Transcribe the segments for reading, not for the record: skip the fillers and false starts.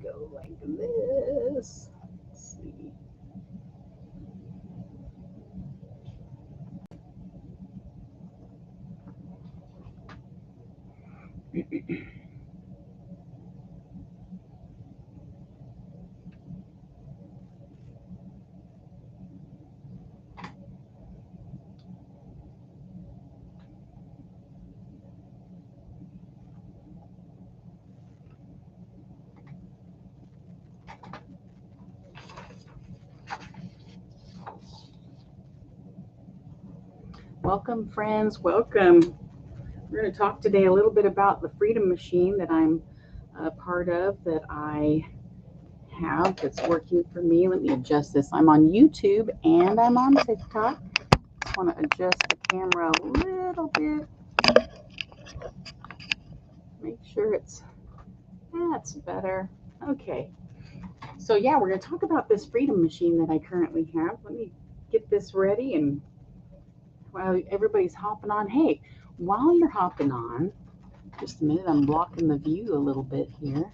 go like this. Let's see. Welcome, friends. Welcome. We're going to talk today a little bit about the Freedom Machine that I'm a part of, that I have, that's working for me. Let me adjust this. I'm on YouTube and I'm on TikTok. I want to adjust the camera a little bit. Make sure that's better. Okay. So yeah, we're going to talk about this Freedom Machine that I currently have. Let me get this ready, and while everybody's hopping on, hey, while you're hopping on, just a minute, I'm blocking the view a little bit here.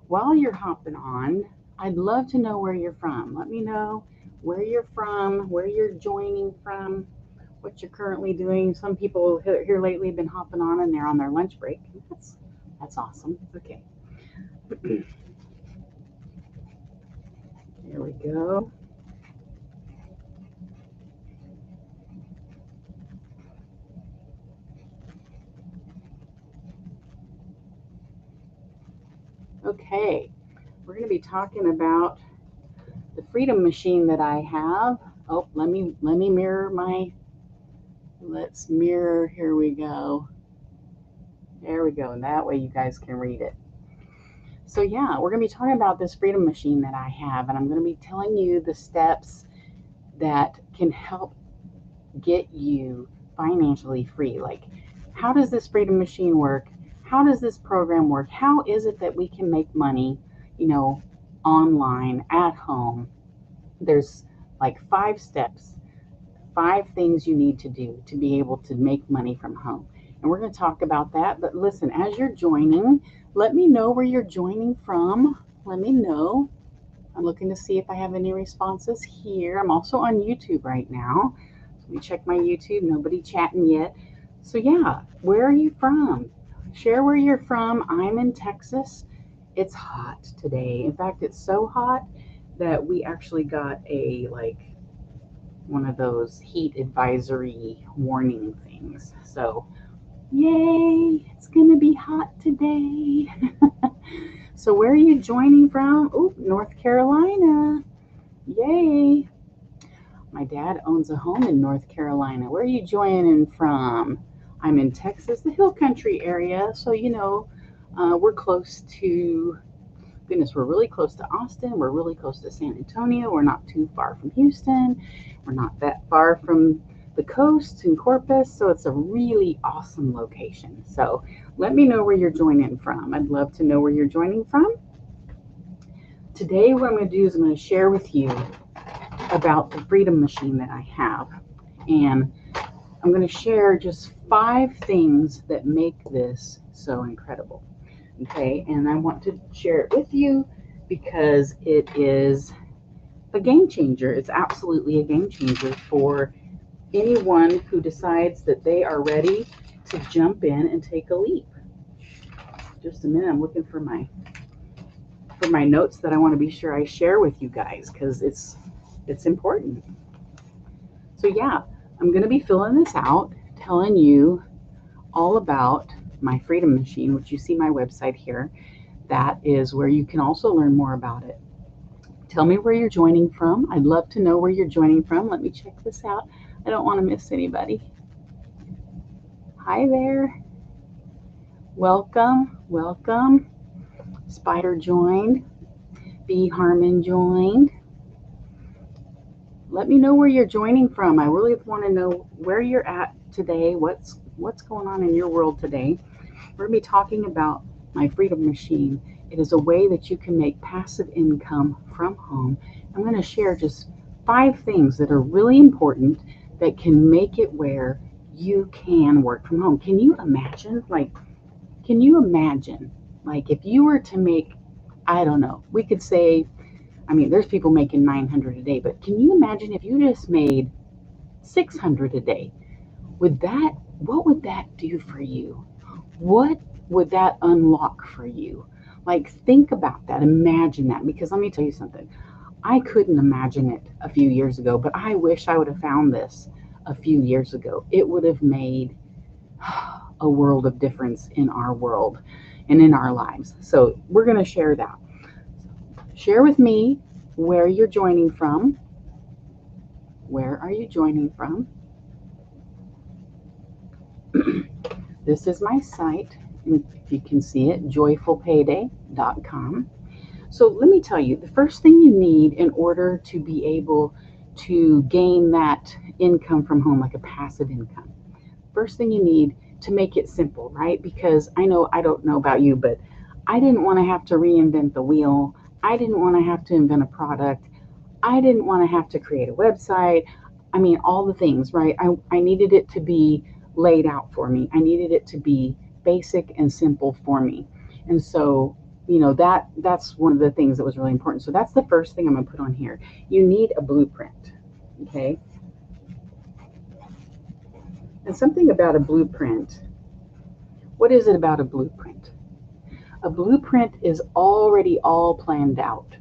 While you're hopping on, I'd love to know where you're from. Let me know where you're from, where you're joining from, what you're currently doing. Some people here lately have been hopping on and they're on their lunch break. That's awesome. Okay. There we go. Okay. We're going to be talking about the Freedom Machine that I have. Oh, let me mirror my, let's mirror, here we go. There we go, and that way you guys can read it. So yeah, we're going to be talking about this Freedom Machine that I have, and I'm going to be telling you the steps that can help get you financially free. Like, how does this Freedom Machine work? How does this program work? How is it that we can make money, online, at home? There's like 5 steps, 5 things you need to do to be able to make money from home. And we're going to talk about that. But listen, as you're joining, let me know where you're joining from. Let me know. I'm looking to see if I have any responses here. I'm also on YouTube right now. Let me check my YouTube. Nobody chatting yet. So yeah, where are you from? Share where you're from. I'm in Texas. It's hot today. In fact, it's so hot that we actually got one of those heat advisory warning things. So yay, it's gonna be hot today. So where are you joining from? Oh, North Carolina. Yay. My dad owns a home in North Carolina. Where are you joining from? I'm in Texas, the Hill Country area. So, we're close to, goodness, we're really close to Austin. We're really close to San Antonio. We're not too far from Houston. We're not that far from the coast in Corpus. So it's a really awesome location. So let me know where you're joining from. I'd love to know where you're joining from. Today, what I'm going to do is I'm going to share with you about the Freedom Machine that I have. And I'm going to share just 5 things that make this so incredible. Okay, and I want to share it with you because it is a game changer. It's absolutely a game changer for anyone who decides that they are ready to jump in and take a leap. Just a minute, I'm looking for my notes that I want to be sure I share with you guys because it's important. So yeah, I'm going to be filling this out, telling you all about my Freedom Machine, which you see my website here. That is where you can also learn more about it. Tell me where you're joining from. I'd love to know where you're joining from. Let me check this out. I don't want to miss anybody. Hi there. Welcome, welcome. Spider joined. B. Harmon joined. Let me know where you're joining from. I really want to know where you're at today. What's going on in your world today? We're going to be talking about my Freedom Machine. It is a way that you can make passive income from home. I'm going to share just 5 things that are really important that can make it where you can work from home. Can you imagine? If you were to make I don't know. We could say, I mean, there's people making 900 a day, but can you imagine if you just made 600 a day? What would that do for you? What would that unlock for you? Like, think about that. Imagine that. Because let me tell you something. I couldn't imagine it a few years ago, but I wish I would have found this a few years ago. It would have made a world of difference in our world and in our lives. So we're going to share that. Share with me where you're joining from. Where are you joining from? This is my site. If you can see it, joyfulpayday.com. So let me tell you, the first thing you need in order to be able to gain that income from home, like a passive income, first thing you need to make it simple, right? Because I don't know about you, but I didn't want to have to reinvent the wheel. I didn't want to have to invent a product. I didn't want to have to create a website. I mean, all the things, right? I needed it to be laid out for me. I needed it to be basic and simple for me. And so, that's one of the things that was really important. So that's the first thing I'm going to put on here. You need a blueprint, okay? And something about a blueprint. What is it about a blueprint? A blueprint is already all planned out.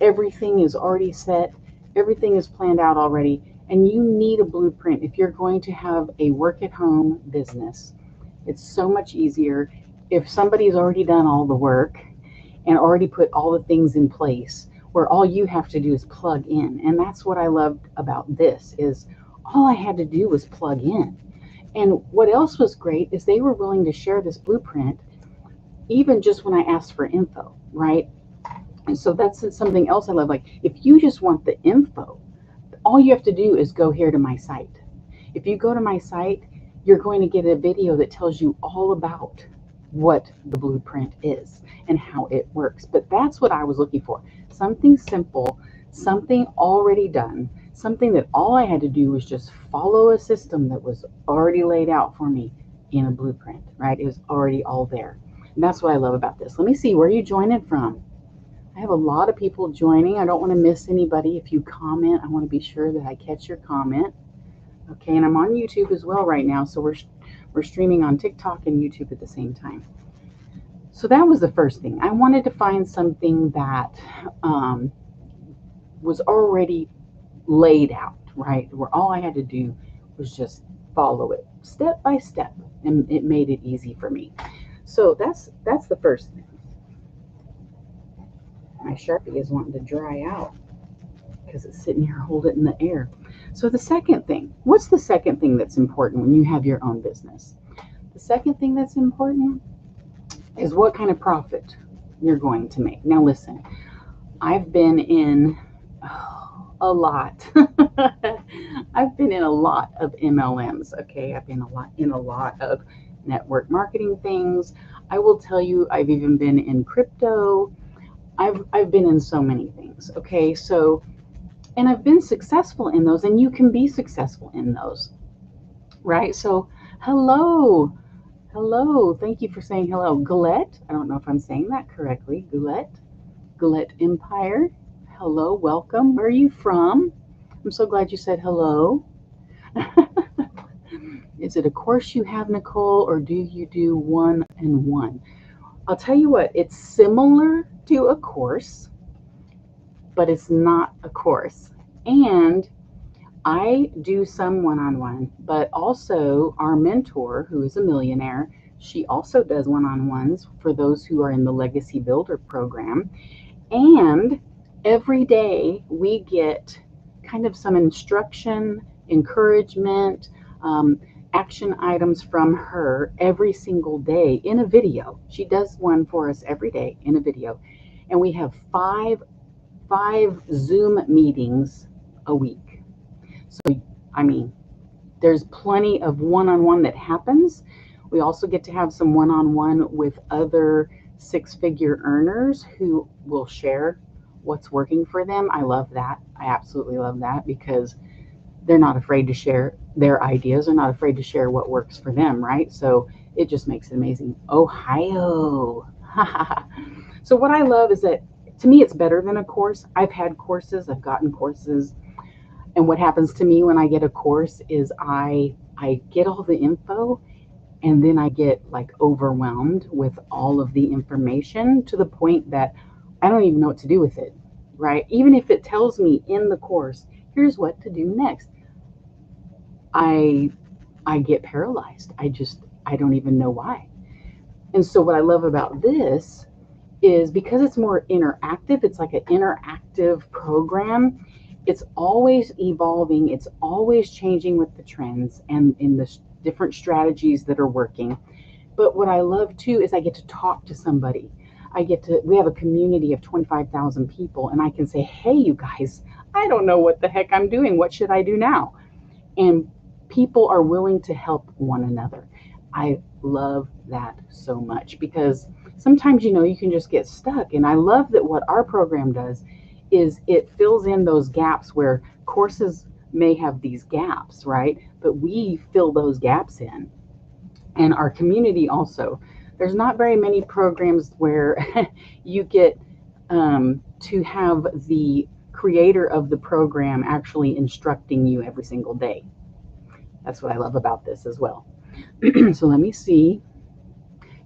Everything is already set. Everything is planned out already. And you need a blueprint if you're going to have a work-at-home business. It's so much easier if somebody's already done all the work and already put all the things in place, where all you have to do is plug in. And that's what I loved about this, is all I had to do was plug in. And what else was great is they were willing to share this blueprint even just when I asked for info, right? And so that's something else I love. Like, if you just want the info, all you have to do is go here to my site. If you go to my site, you're going to get a video that tells you all about what the blueprint is and how it works. But that's what I was looking for. Something simple, something already done, something that all I had to do was just follow a system that was already laid out for me in a blueprint, right? It was already all there. And that's what I love about this. Let me see, where are you joining from? I have a lot of people joining. I don't want to miss anybody. If you comment, I want to be sure that I catch your comment. Okay, and I'm on YouTube as well right now, so we're streaming on TikTok and YouTube at the same time. So that was the first thing. I wanted to find something that was already laid out, right? Where all I had to do was just follow it step by step, and it made it easy for me. So that's the first thing. My Sharpie is wanting to dry out because it's sitting here holding it in the air. So the second thing, what's the second thing that's important when you have your own business? The second thing that's important is what kind of profit you're going to make. Now listen, I've been in a lot. I've been in a lot of MLMs, okay? I've been in a lot of network marketing things. I will tell you, I've even been in crypto. I've been in so many things, okay? So, and I've been successful in those, and you can be successful in those, right? So, hello. Thank you for saying hello. Gillette, I don't know if I'm saying that correctly. Gillette Empire. Hello, welcome. Where are you from? I'm so glad you said hello. Is it a course you have, Nicole, or do you do one-on-one? I'll tell you what, it's similar to a course, but it's not a course. And I do some one-on-one, but also our mentor, who is a millionaire, she also does one-on-ones for those who are in the Legacy Builder program. And every day we get kind of some instruction, encouragement, action items from her every single day in a video. She does one for us every day in a video. And we have five Zoom meetings a week. So, I mean, there's plenty of one-on-one that happens. We also get to have some one-on-one with other six-figure earners who will share what's working for them. I love that. I absolutely love that, because they're not afraid to share their ideas. They're not afraid to share what works for them, right? So it just makes it amazing. Ohio. So what I love is that to me, it's better than a course. I've had courses, I've gotten courses, and what happens to me when I get a course is I get all the info and then I get like overwhelmed with all of the information to the point that I don't even know what to do with it, right? Even if it tells me in the course, here's what to do next, I I get paralyzed. I don't even know why. And so what I love about this is because it's more interactive, it's like an interactive program. It's always evolving, it's always changing with the trends and in the different strategies that are working. But what I love too is I get to talk to somebody. We have a community of 25,000 people, and I can say, hey, you guys, I don't know what the heck I'm doing. What should I do now? And people are willing to help one another. I love that so much because sometimes, you can just get stuck. And I love that what our program does is it fills in those gaps where courses may have these gaps, right? But we fill those gaps in. And our community also. There's not very many programs where you get to have the creator of the program actually instructing you every single day. That's what I love about this as well. So let me see.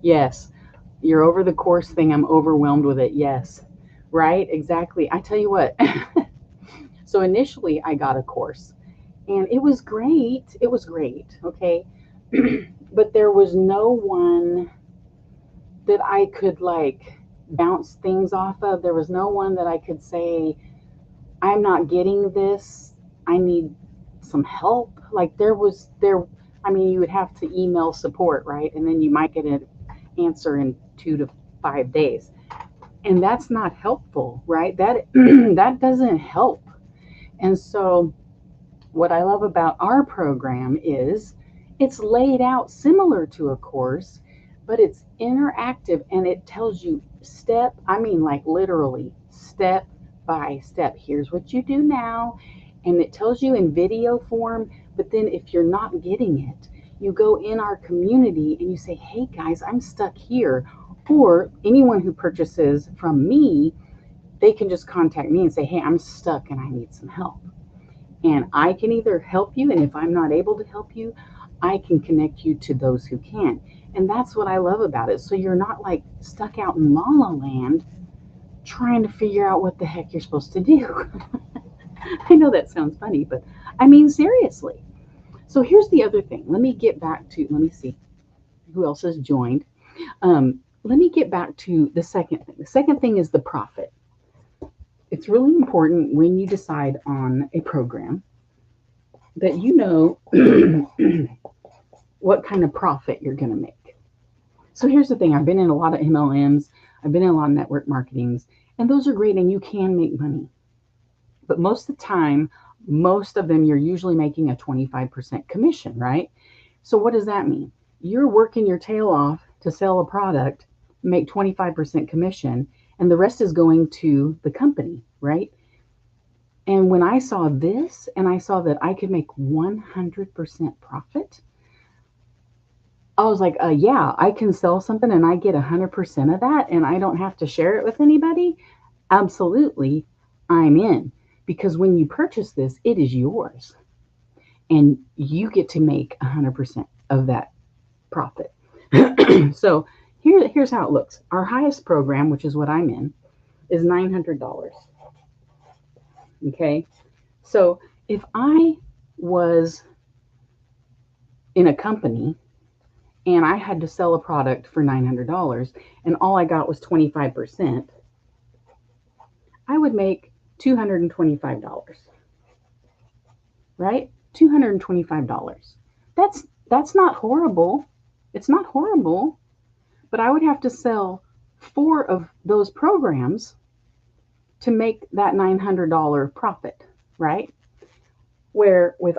Yes, you're over the course thing. I'm overwhelmed with it. Yes, right? Exactly. I tell you what. So initially, I got a course and it was great. It was great. Okay. But there was no one that I could like bounce things off of. There was no one that I could say, I'm not getting this. I need some help. Like I mean, you would have to email support, right? And then you might get an answer in 2 to 5 days. And that's not helpful, right? That that doesn't help. And so what I love about our program is it's laid out similar to a course, but it's interactive and it tells you I mean, like literally step by step. Here's what you do now. And it tells you in video form. But then if you're not getting it, you go in our community and you say, hey guys, I'm stuck here. Or anyone who purchases from me, they can just contact me and say, hey, I'm stuck and I need some help. And I can either help you, and if I'm not able to help you, I can connect you to those who can. And that's what I love about it. So you're not like stuck out in la la land trying to figure out what the heck you're supposed to do. I know that sounds funny, but I mean, seriously. So here's the other thing. Let me see who else has joined. Let me get back to the second thing. The second thing is the profit. It's really important when you decide on a program that you know what kind of profit you're going to make. So here's the thing. I've been in a lot of MLMs. I've been in a lot of network marketings, and those are great and you can make money. But most of the time, most of them, you're usually making a 25% commission, right? So what does that mean? You're working your tail off to sell a product, make 25% commission, and the rest is going to the company, right? And when I saw this and I saw that I could make 100% profit, I was like, yeah, I can sell something and I get 100% of that and I don't have to share it with anybody. Absolutely, I'm in. Because when you purchase this, it is yours and you get to make 100% of that profit. So here's how it looks. Our highest program, which is what I'm in, is $900. Okay. So if I was in a company and I had to sell a product for $900 and all I got was 25%, I would make $225, right? $225. That's not horrible. It's not horrible, but I would have to sell 4 of those programs to make that $900 profit, right? Where with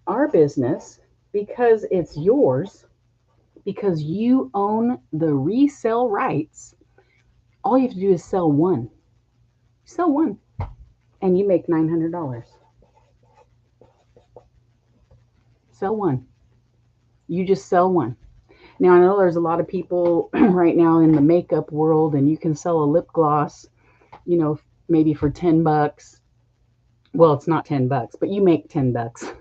our business, because it's yours, because you own the resale rights, all you have to do is sell one. Sell one and you make $900. Sell one. You just sell one. Now, I know there's a lot of people right now in the makeup world, and you can sell a lip gloss, you know, maybe for $10. Well, it's not $10, but you make $10.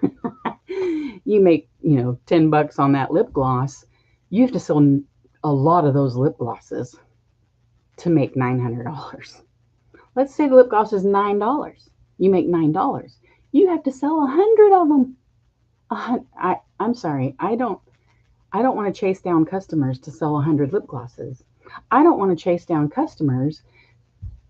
You make, $10 on that lip gloss. You have to sell a lot of those lip glosses to make $900. Let's say the lip gloss is $9. You make $9. You have to sell 100 of them. I'm sorry. I don't want to chase down customers to sell 100 lip glosses. I don't want to chase down customers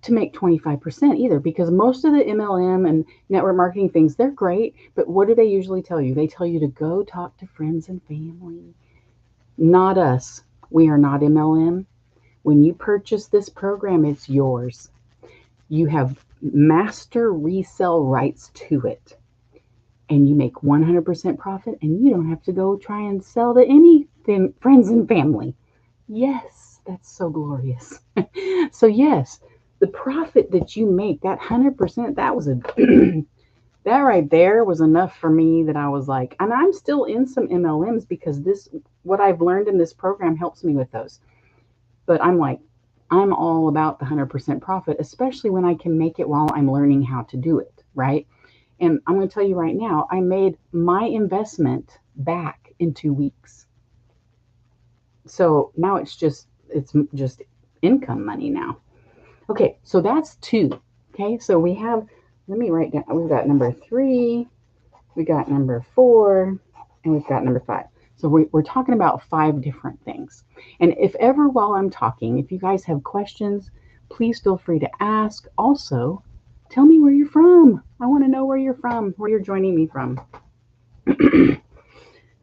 to make 25% either, because most of the MLM and network marketing things, they're great, but what do they usually tell you? They tell you to go talk to friends and family. Not us. We are not MLM. When you purchase this program, it's yours. You have master resale rights to it, and you make 100% profit, and you don't have to go try and sell to any friends and family. Yes, that's so glorious. So yes, the profit that you make, that 100%, that right there was enough for me, that I was like, and I'm still in some MLMs because what I've learned in this program helps me with those. But I'm all about the 100% profit, especially when I can make it while I'm learning how to do it, right? And I'm going to tell you right now, I made my investment back in 2 weeks. So now it's just income money now. Okay, so that's 2. Okay, so let me write down, we've got number 3, we got number 4, and we've got number 5. So we're talking about 5 different things. And if ever while I'm talking, if you guys have questions, please feel free to ask. Also, tell me where you're from. I want to know where you're from, where you're joining me from.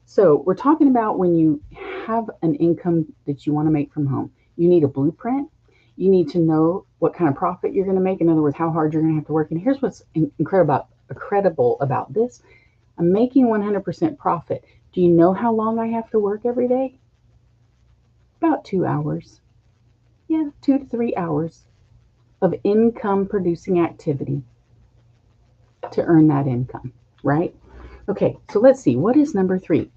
So we're talking about when you have an income that you want to make from home, you need a blueprint. You need to know what kind of profit you're going to make. In other words, how hard you're going to have to work. And here's what's incredible about this. I'm making 100% profit. Do you know how long I have to work every day? About 2 hours. Yeah, 2 to 3 hours of income producing activity to earn that income, right? Okay, so let's see. What is number 3?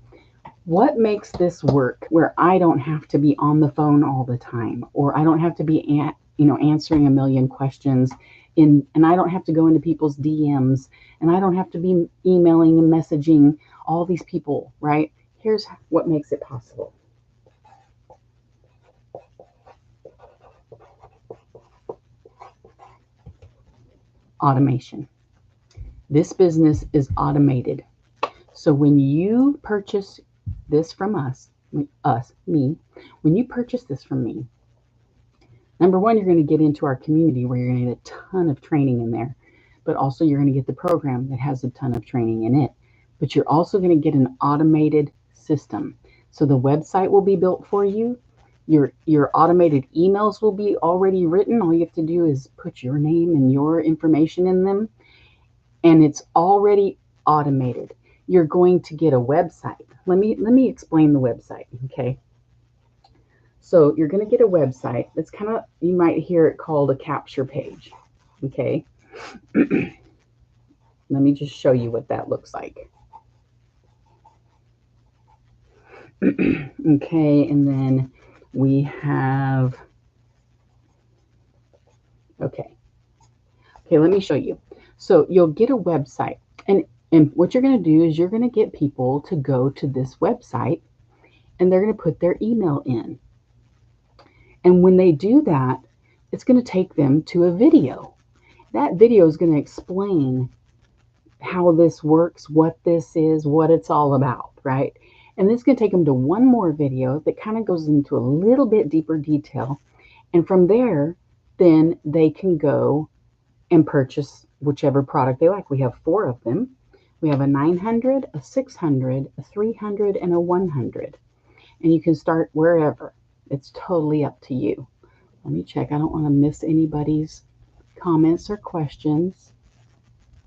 What makes this work where I don't have to be on the phone all the time, or I don't have to be answering a million questions and I don't have to go into people's DMs, and I don't have to be emailing and messaging all these people, right? Here's what makes it possible. Automation. This business is automated. So when you purchase this from when you purchase this from me, number one, you're going to get into our community where you're going to get a ton of training in there, but also you're going to get the program that has a ton of training in it. But you're also going to get an automated system. So the website will be built for you. Your automated emails will be already written. All you have to do is put your name and your information in them, and it's already automated. You're going to get a website. Let me explain the website, okay? So you're going to get a website. It's kind of, you might hear it called a capture page, okay? Let me just show you what that looks like. Okay, and then we have, okay, let me show you. So you'll get a website, and what you're going to do is you're going to get people to go to this website, and they're going to put their email in. And when they do that, it's going to take them to a video. That video is going to explain how this works, what this is, what it's all about, right? And this is going to take them to one more video that kind of goes into a little bit deeper detail. And from there, then they can go and purchase whichever product they like. We have 4 of them. We have a 900, a 600, a 300, and a 100. And you can start wherever. It's totally up to you. Let me check. I don't want to miss anybody's comments or questions.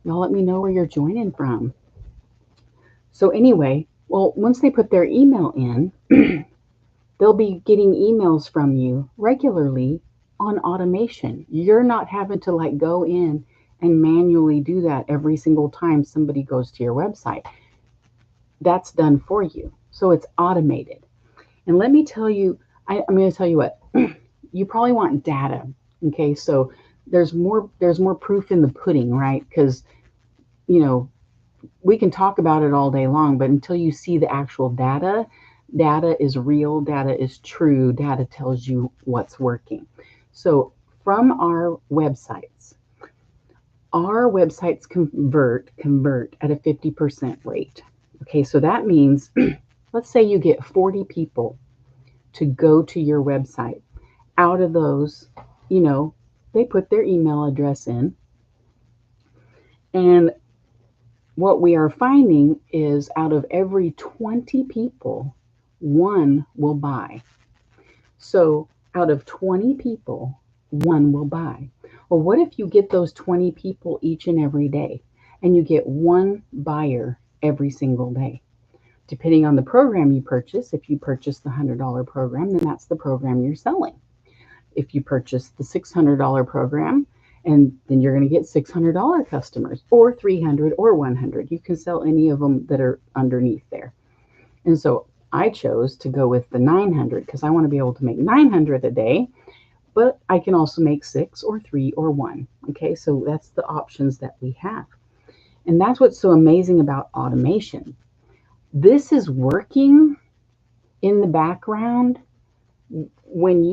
Y'all let me know where you're joining from. So anyway, well, once they put their email in, they'll be getting emails from you regularly on automation. You're not having to like go in and manually do that every single time somebody goes to your website. That's done for you. So it's automated. And let me tell you, I'm going to tell you what, you probably want data. Okay, so there's more proof in the pudding, right? Because you know we can talk about it all day long, but until you see the actual data, data is real, data is true, data tells you what's working. So from our websites convert at a 50% rate. Okay, so that means let's say you get 40 people to go to your website. Out of those, you know, they put their email address in, and what we are finding is out of every 20 people, one will buy. So out of 20 people, one will buy. Well, what if you get those 20 people each and every day and you get one buyer every single day? Depending on the program you purchase, if you purchase the $100 program, then that's the program you're selling. If you purchase the $600 program, and then you're going to get $600 customers or 300 or 100. You can sell any of them that are underneath there. And so I chose to go with the 900 because I want to be able to make 900 a day, but I can also make 6 or 3 or 1. Okay, so that's the options that we have. And that's what's so amazing about automation. This is working in the background when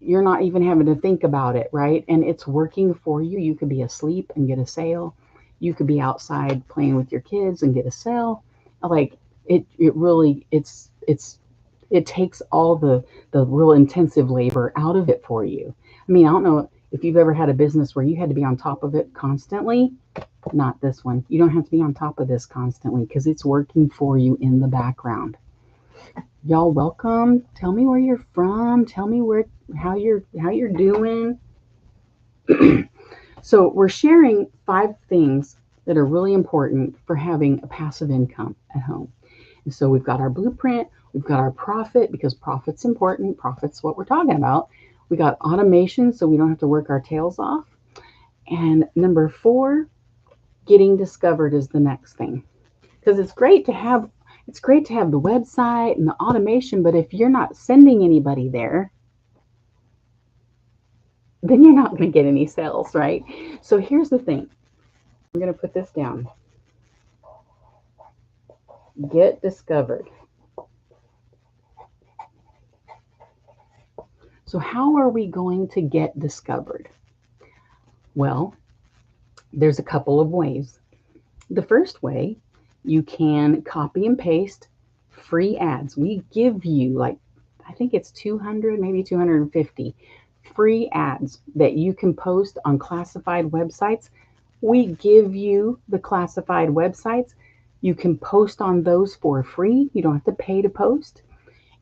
you're not even having to think about it, right? And it's working for you. You could be asleep and get a sale. You could be outside playing with your kids and get a sale. Like it really, it takes all the real intensive labor out of it for you. I mean, I don't know if you've ever had a business where you had to be on top of it constantly. Not this one. You don't have to be on top of this constantly because it's working for you in the background. Y'all welcome. Tell me where you're from. Tell me how you're doing. So we're sharing 5 things that are really important for having a passive income at home. And so we've got our blueprint, we've got our profit because profit's important. Profit's what we're talking about. We got automation so we don't have to work our tails off. And number 4, getting discovered is the next thing. Because it's great to have the website and the automation, but if you're not sending anybody there, then you're not going to get any sales, right? So here's the thing. I'm going to put this down. Get discovered. So how are we going to get discovered? Well, there's a couple of ways. The first way, you can copy and paste free ads. We give you I think it's 200, maybe 250 free ads that you can post on classified websites. We give you the classified websites. You can post on those for free. You don't have to pay to post.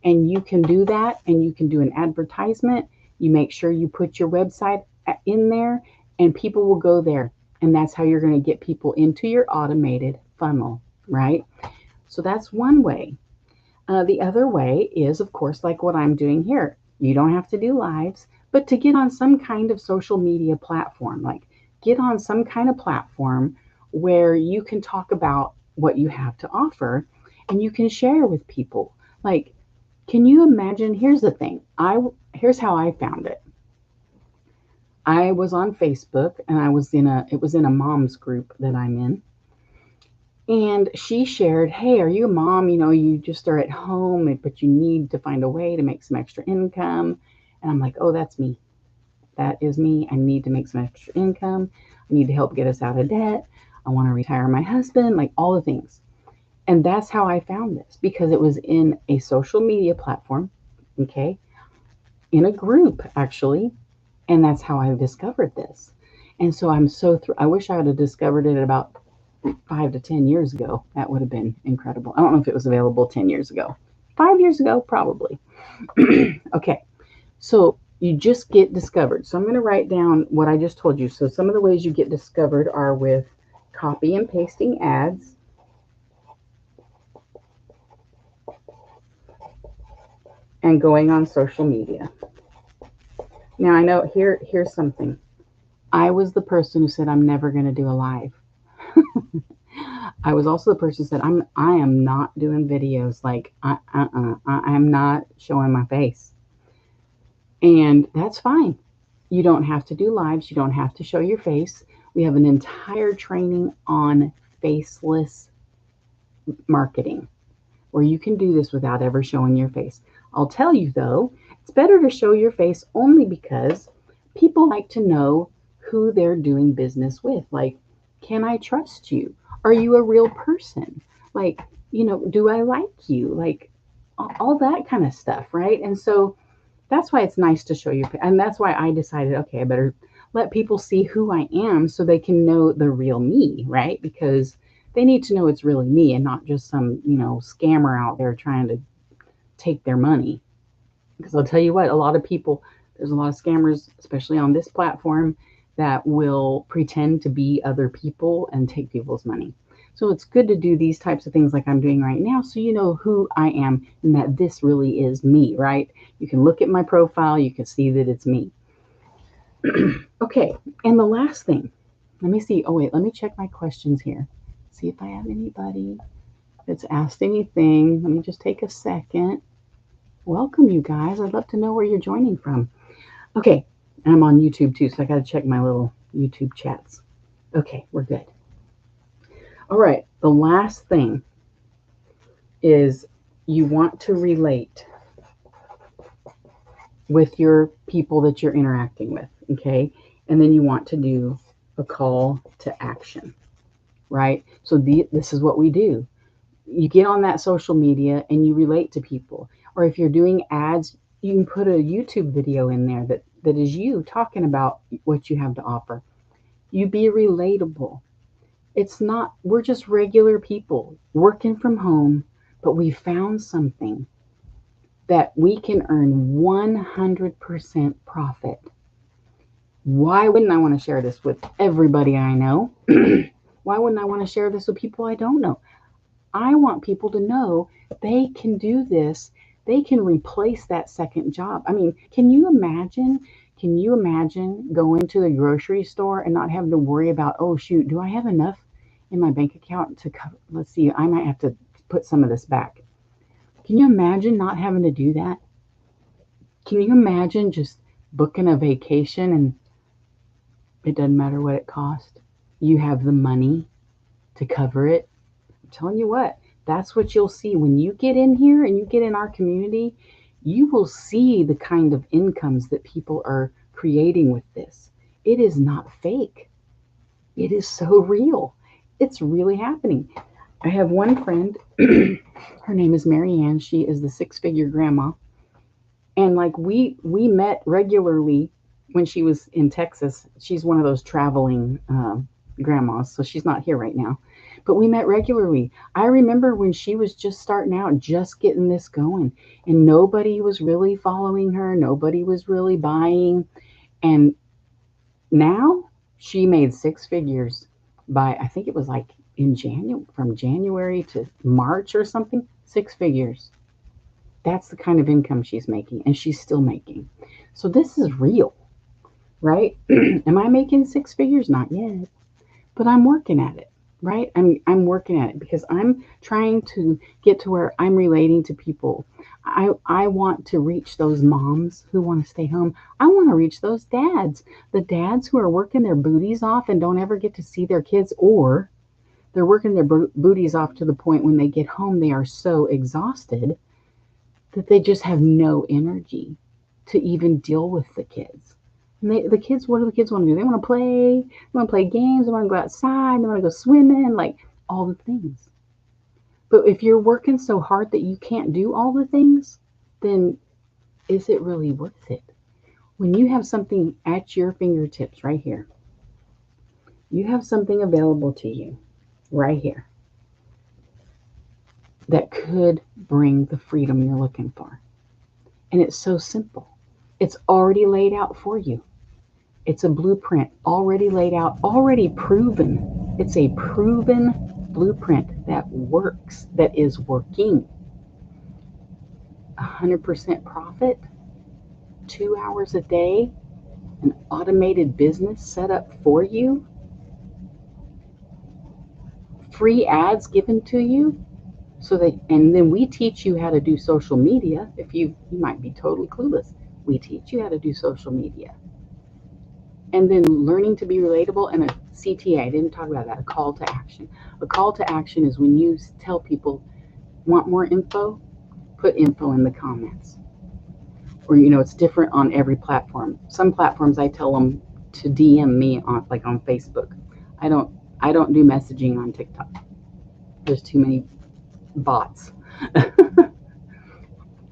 And you can do that, and you can do an advertisement. You make sure you put your website in there, and people will go there. And that's how you're going to get people into your automated funnel, right? So that's one way. The other way is, of course, like what I'm doing here. You don't have to do lives, but to get on some kind of social media platform, like get on some kind of platform where you can talk about what you have to offer and you can share with people. Like, can you imagine? Here's the thing. Here's how I found it. I was on Facebook and it was in a mom's group that I'm in. And she shared, hey, are you a mom? You just are at home, but you need to find a way to make some extra income. And I'm like, oh, that's me. That is me. I need to make some extra income. I need to help get us out of debt. I want to retire my husband, like all the things. And that's how I found this, because it was in a social media platform, okay, in a group, actually. And that's how I discovered this. And so I wish I would have discovered it about 5 to 10 years ago. That would have been incredible. I don't know if it was available 10 years ago. 5 years ago, probably. Okay, so you just get discovered. So I'm going to write down what I just told you. So some of the ways you get discovered are with copy and pasting ads, and going on social media. Now I know here's something. I was the person who said I'm never going to do a live. I was also the person who said, I am not doing videos. Like, I'm not showing my face. And that's fine. You don't have to do lives. You don't have to show your face. We have an entire training on faceless marketing where you can do this without ever showing your face. I'll tell you though, it's better to show your face only because people like to know who they're doing business with. Like, can I trust you? Are you a real person? Like, do I like you? Like, all that kind of stuff, right? And so that's why it's nice to show your face. And that's why I decided, okay, I better let people see who I am so they can know the real me, right? Because they need to know it's really me and not just some, scammer out there trying to take their money. Because I'll tell you what, a lot of people, there's a lot of scammers, especially on this platform, that will pretend to be other people and take people's money. So it's good to do these types of things like I'm doing right now so you know who I am and that this really is me, right? You can look at my profile, you can see that it's me. Okay, and the last thing, let me see. Oh, wait, let me check my questions here. See if I have anybody that's asked anything. Let me just take a second. Welcome, you guys. I'd love to know where you're joining from. Okay, and I'm on YouTube too, so I got to check my little YouTube chats. Okay, we're good. All right, the last thing is you want to relate with your people that you're interacting with, okay? And then you want to do a call to action, right? So this is what we do. You get on that social media and you relate to people. Or if you're doing ads, you can put a YouTube video in there that is you talking about what you have to offer. You be relatable. It's not, we're just regular people working from home, but we found something that we can earn 100% profit. Why wouldn't I want to share this with everybody I know? Why wouldn't I want to share this with people I don't know? I want people to know they can do this. They can replace that second job. I mean, can you imagine? Can you imagine going to the grocery store and not having to worry about, oh, shoot, do I have enough in my bank account to cover? Let's see, I might have to put some of this back. Can you imagine not having to do that? Can you imagine just booking a vacation and it doesn't matter what it costs? You have the money to cover it. I'm telling you what, that's what you'll see when you get in here and you get in our community. You will see the kind of incomes that people are creating with this. It is not fake. It is so real. It's really happening. I have one friend, her name is Marianne. She is the six-figure grandma. And like we met regularly when she was in Texas. She's one of those traveling grandmas, so she's not here right now. But we met regularly. I remember when she was just starting out, just getting this going, and nobody was really following her. Nobody was really buying. And now she made six figures by, I think it was like in January, from January to March or something, six figures. That's the kind of income she's making, and she's still making. So this is real, right? Am I making six figures? Not yet, but I'm working at it, right? I'm working at it because I'm trying to get to where I'm relating to people. I want to reach those moms who want to stay home. I want to reach those dads, the dads who are working their booties off and don't ever get to see their kids, or they're working their booties off to the point when they get home they are so exhausted that they just have no energy to even deal with the kids. And the kids, what do the kids want to do? They want to play. They want to play games. They want to go outside. They want to go swimming, like all the things. But if you're working so hard that you can't do all the things, then is it really worth it? When you have something at your fingertips right here, you have something available to you right here that could bring the freedom you're looking for. And it's so simple. It's already laid out for you. It's a blueprint already laid out, already proven. It's a proven blueprint that works, that is working. 100% profit, 2 hours a day, an automated business set up for you free ads given to you so that, and then we teach you how to do social media. If you might be totally clueless, we teach you how to do social media. And then learning to be relatable, and a CTA, I didn't talk about that, a call to action. A call to action is when you tell people, want more info? Put info in the comments. Or, it's different on every platform. Some platforms I tell them to DM me on, like on Facebook. I don't do messaging on TikTok. There's too many bots.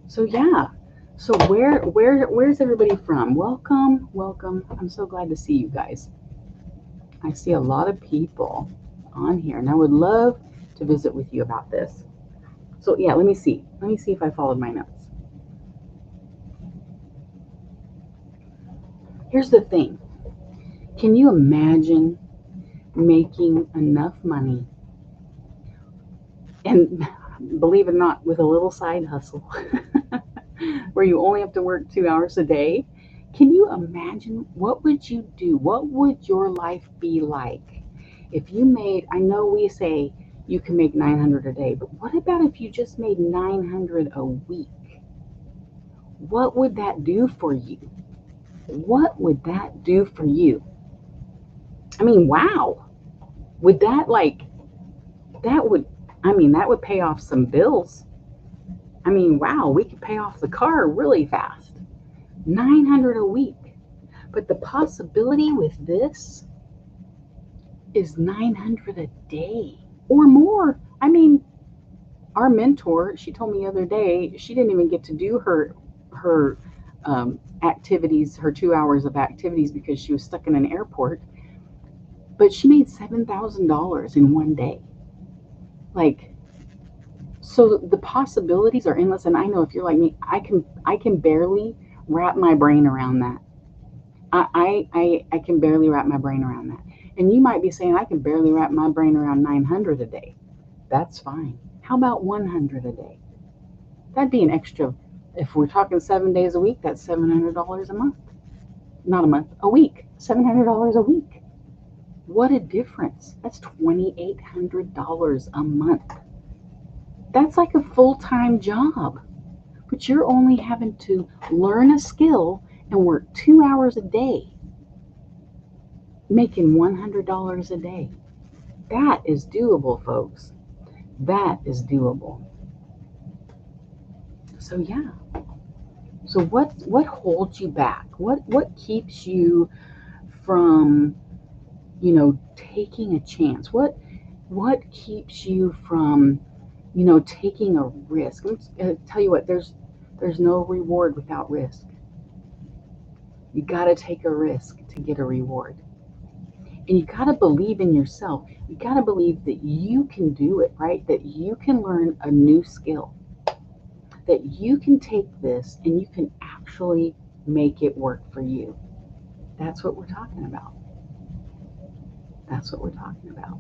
So yeah. So where's everybody from? Welcome. I'm so glad to see you guys. I see a lot of people on here, and I would love to visit with you about this. So yeah, let me see if I followed my notes. Here's the thing. Can you imagine making enough money, and believe it or not, with a little side hustle where you only have to work 2 hours a day? Can you imagine, what would you do? What would your life be like if you made, I know we say you can make 900 a day, but what about if you just made 900 a week? What would that do for you? What would that do for you? I mean, wow. Would that that would pay off some bills. I mean, wow, we could pay off the car really fast. 900 a week. But the possibility with this is 900 a day or more. I mean, our mentor, she told me the other day, she didn't even get to do her activities, her 2 hours of activities, because she was stuck in an airport. But she made $7,000 in one day. So the possibilities are endless. And I know if you're like me, I can barely wrap my brain around that. I can barely wrap my brain around that. And you might be saying, I can barely wrap my brain around 900 a day. That's fine. How about 100 a day? That'd be an extra, if we're talking 7 days a week, that's $700 a month. Not a month, a week. $700 a week. What a difference. That's $2,800 a month. That's like a full-time job. But you're only having to learn a skill and work 2 hours a day, making $100 a day. That is doable, folks. That is doable. So yeah. So what holds you back? What keeps you from, taking a chance? What keeps you from, taking a risk? I'm gonna tell you what, there's no reward without risk. You got to take a risk to get a reward. And you got to believe in yourself. You got to believe that you can do it, right? That you can learn a new skill. That you can take this and you can actually make it work for you. That's what we're talking about. That's what we're talking about.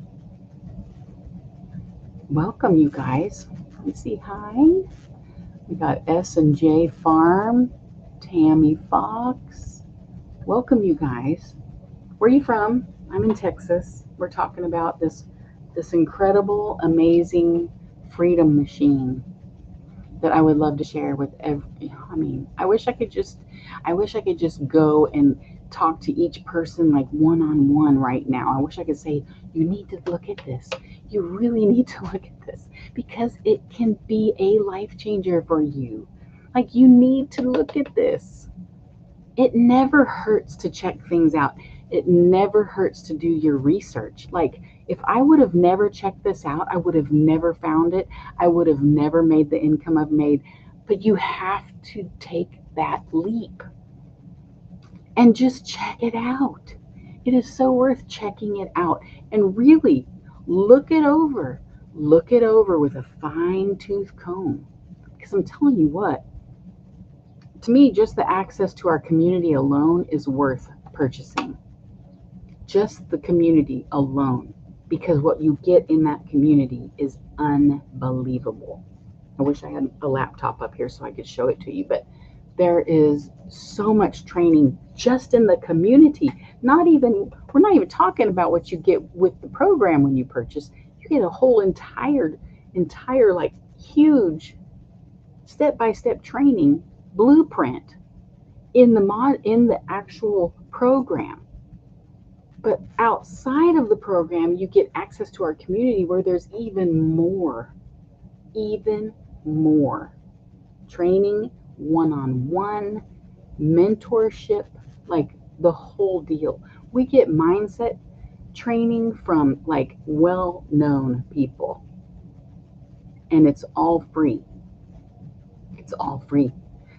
Welcome, you guys. Let me see. Hi. We got S&J Farm, Tammy Fox. Welcome, you guys. Where are you from? I'm in Texas. We're talking about this incredible, amazing freedom machine that I would love to share with I wish I could just go and talk to each person like one-on-one right now. I wish I could say, you need to look at this. You really need to look at this, because it can be a life changer for you. Like, you need to look at this. It never hurts to check things out. It never hurts to do your research. Like, if I would have never checked this out, I would have never found it. I would have never made the income I've made. But you have to take that leap and just check it out. It is so worth checking it out and really look it over. Look it over with a fine-tooth comb. Because I'm telling you what, to me, just the access to our community alone is worth purchasing. Just the community alone, because what you get in that community is unbelievable. I wish I had a laptop up here so I could show it to you, but there is so much training just in the community. We're not even talking about what you get with the program when you purchase. You get a whole entire like huge step-by-step training blueprint in the actual program. But outside of the program, you get access to our community where there's even more training, one-on-one, mentorship, like the whole deal. We get mindset training from like well-known people, and it's all free. It's all free.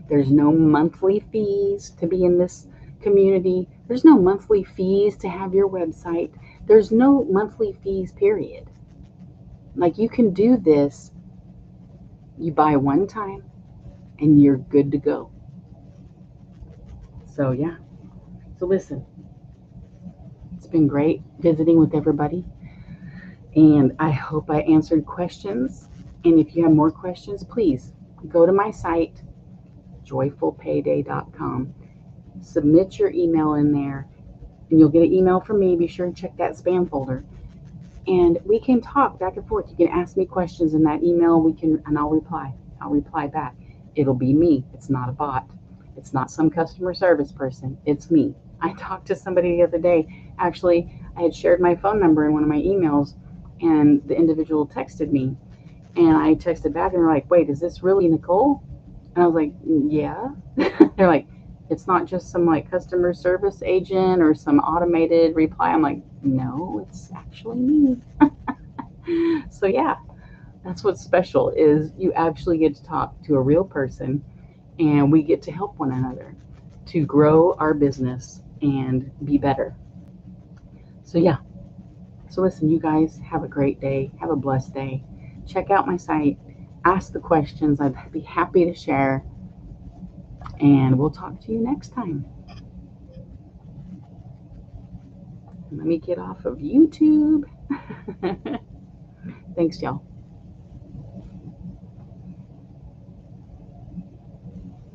There's no monthly fees to be in this community. There's no monthly fees to have your website. There's no monthly fees, period. Like, you can do this, you buy one time and you're good to go. So yeah. So listen, it's been great visiting with everybody, and I hope I answered questions. And if you have more questions, please go to my site, joyfulpayday.com. Submit your email in there, and you'll get an email from me. Be sure and check that spam folder, and we can talk back and forth. You can ask me questions in that email. And I'll reply back. It'll be me. It's not a bot. It's not some customer service person. It's me. I talked to somebody the other day. Actually, I had shared my phone number in one of my emails, and the individual texted me, and I texted back, and they're like, "Wait, is this really Nicole?" And I was like, "Yeah." They're like, "It's not just some like customer service agent or some automated reply." I'm like, "No, it's actually me." So yeah, that's what's special, is you actually get to talk to a real person, and we get to help one another to grow our business and be better. So yeah. So listen, you guys, have a great day. Have a blessed day. Check out my site. Ask the questions. I'd be happy to share. And we'll talk to you next time. Let me get off of YouTube. Thanks, y'all.